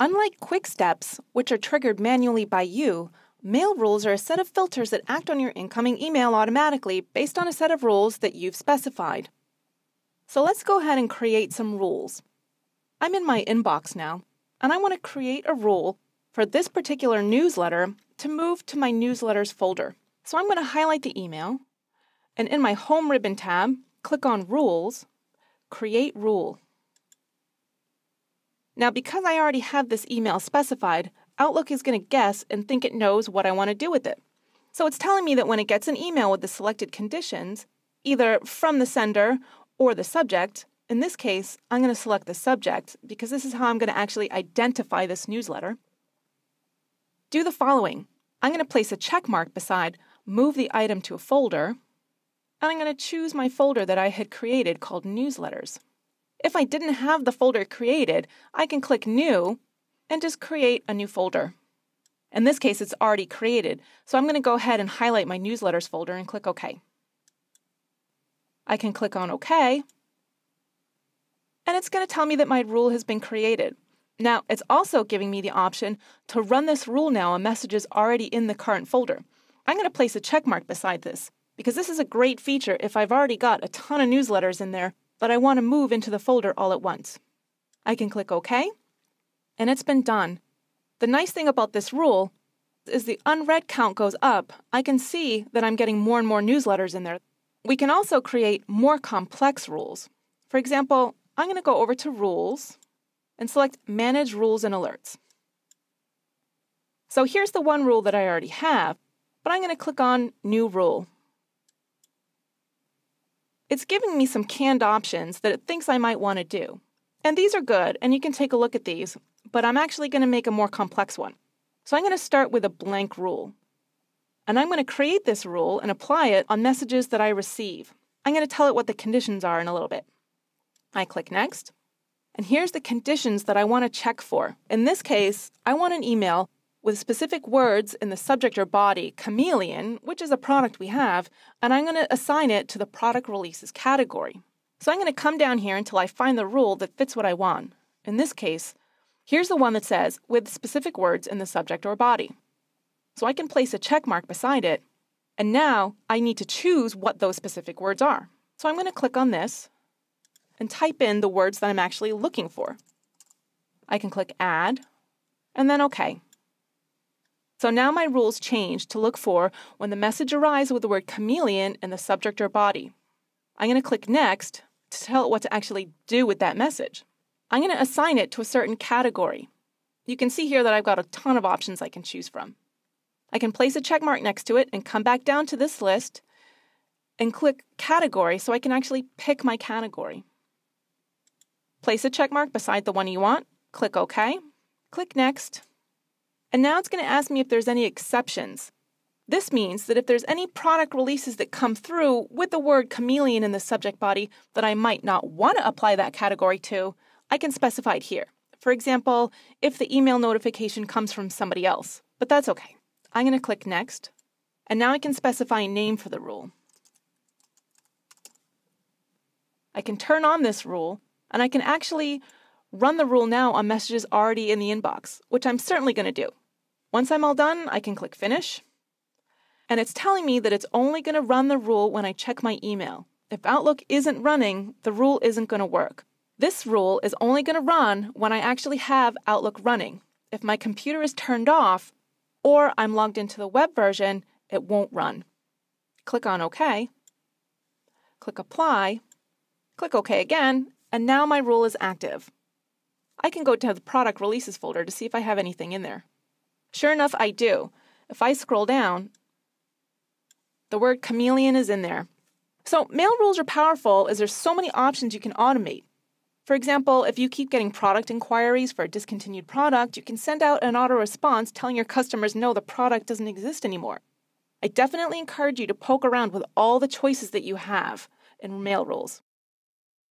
Unlike quick steps, which are triggered manually by you, mail rules are a set of filters that act on your incoming email automatically based on a set of rules that you've specified. So let's go ahead and create some rules. I'm in my inbox now, and I want to create a rule for this particular newsletter to move to my newsletters folder. So I'm going to highlight the email, and in my Home ribbon tab, click on Rules, Create Rule. Now, because I already have this email specified, Outlook is going to guess and think it knows what I want to do with it. So it's telling me that when it gets an email with the selected conditions, either from the sender or the subject, in this case, I'm going to select the subject because this is how I'm going to actually identify this newsletter. Do the following. I'm going to place a check mark beside Move the item to a folder, and I'm going to choose my folder that I had created called Newsletters. If I didn't have the folder created, I can click New and just create a new folder. In this case, it's already created, so I'm going to go ahead and highlight my Newsletters folder and click OK. I can click on OK, and it's going to tell me that my rule has been created. Now, it's also giving me the option to run this rule now on messages already in the current folder. I'm going to place a check mark beside this, because this is a great feature if I've already got a ton of newsletters in there but I want to move into the folder all at once. I can click OK, and it's been done. The nice thing about this rule is the unread count goes up. I can see that I'm getting more and more newsletters in there. We can also create more complex rules. For example, I'm going to go over to Rules and select Manage Rules and Alerts. So here's the one rule that I already have, but I'm going to click on New Rule. It's giving me some canned options that it thinks I might want to do. And these are good, and you can take a look at these, but I'm actually going to make a more complex one. So I'm going to start with a blank rule. And I'm going to create this rule and apply it on messages that I receive. I'm going to tell it what the conditions are in a little bit. I click Next, and here's the conditions that I want to check for. In this case, I want an email with specific words in the subject or body, Chameleon, which is a product we have, and I'm going to assign it to the product releases category. So I'm going to come down here until I find the rule that fits what I want. In this case, here's the one that says, with specific words in the subject or body. So I can place a check mark beside it, and now I need to choose what those specific words are. So I'm going to click on this and type in the words that I'm actually looking for. I can click Add, and then OK. So now my rules change to look for when the message arrives with the word chameleon in the subject or body. I'm going to click Next to tell it what to actually do with that message. I'm going to assign it to a certain category. You can see here that I've got a ton of options I can choose from. I can place a check mark next to it and come back down to this list and click Category so I can actually pick my category. Place a check mark beside the one you want, click OK, click Next. And now it's going to ask me if there's any exceptions. This means that if there's any product releases that come through with the word chameleon in the subject body that I might not want to apply that category to, I can specify it here. For example, if the email notification comes from somebody else, but that's okay. I'm going to click Next, and now I can specify a name for the rule. I can turn on this rule, and I can actually run the rule now on messages already in the inbox, which I'm certainly going to do. Once I'm all done, I can click Finish. And it's telling me that it's only going to run the rule when I check my email. If Outlook isn't running, the rule isn't going to work. This rule is only going to run when I actually have Outlook running. If my computer is turned off or I'm logged into the web version, it won't run. Click on OK. Click Apply. Click OK again, and now my rule is active. I can go to the Product Releases folder to see if I have anything in there. Sure enough, I do. If I scroll down, the word chameleon is in there. So mail rules are powerful as there's so many options you can automate. For example, if you keep getting product inquiries for a discontinued product, you can send out an auto response telling your customers no, the product doesn't exist anymore. I definitely encourage you to poke around with all the choices that you have in mail rules.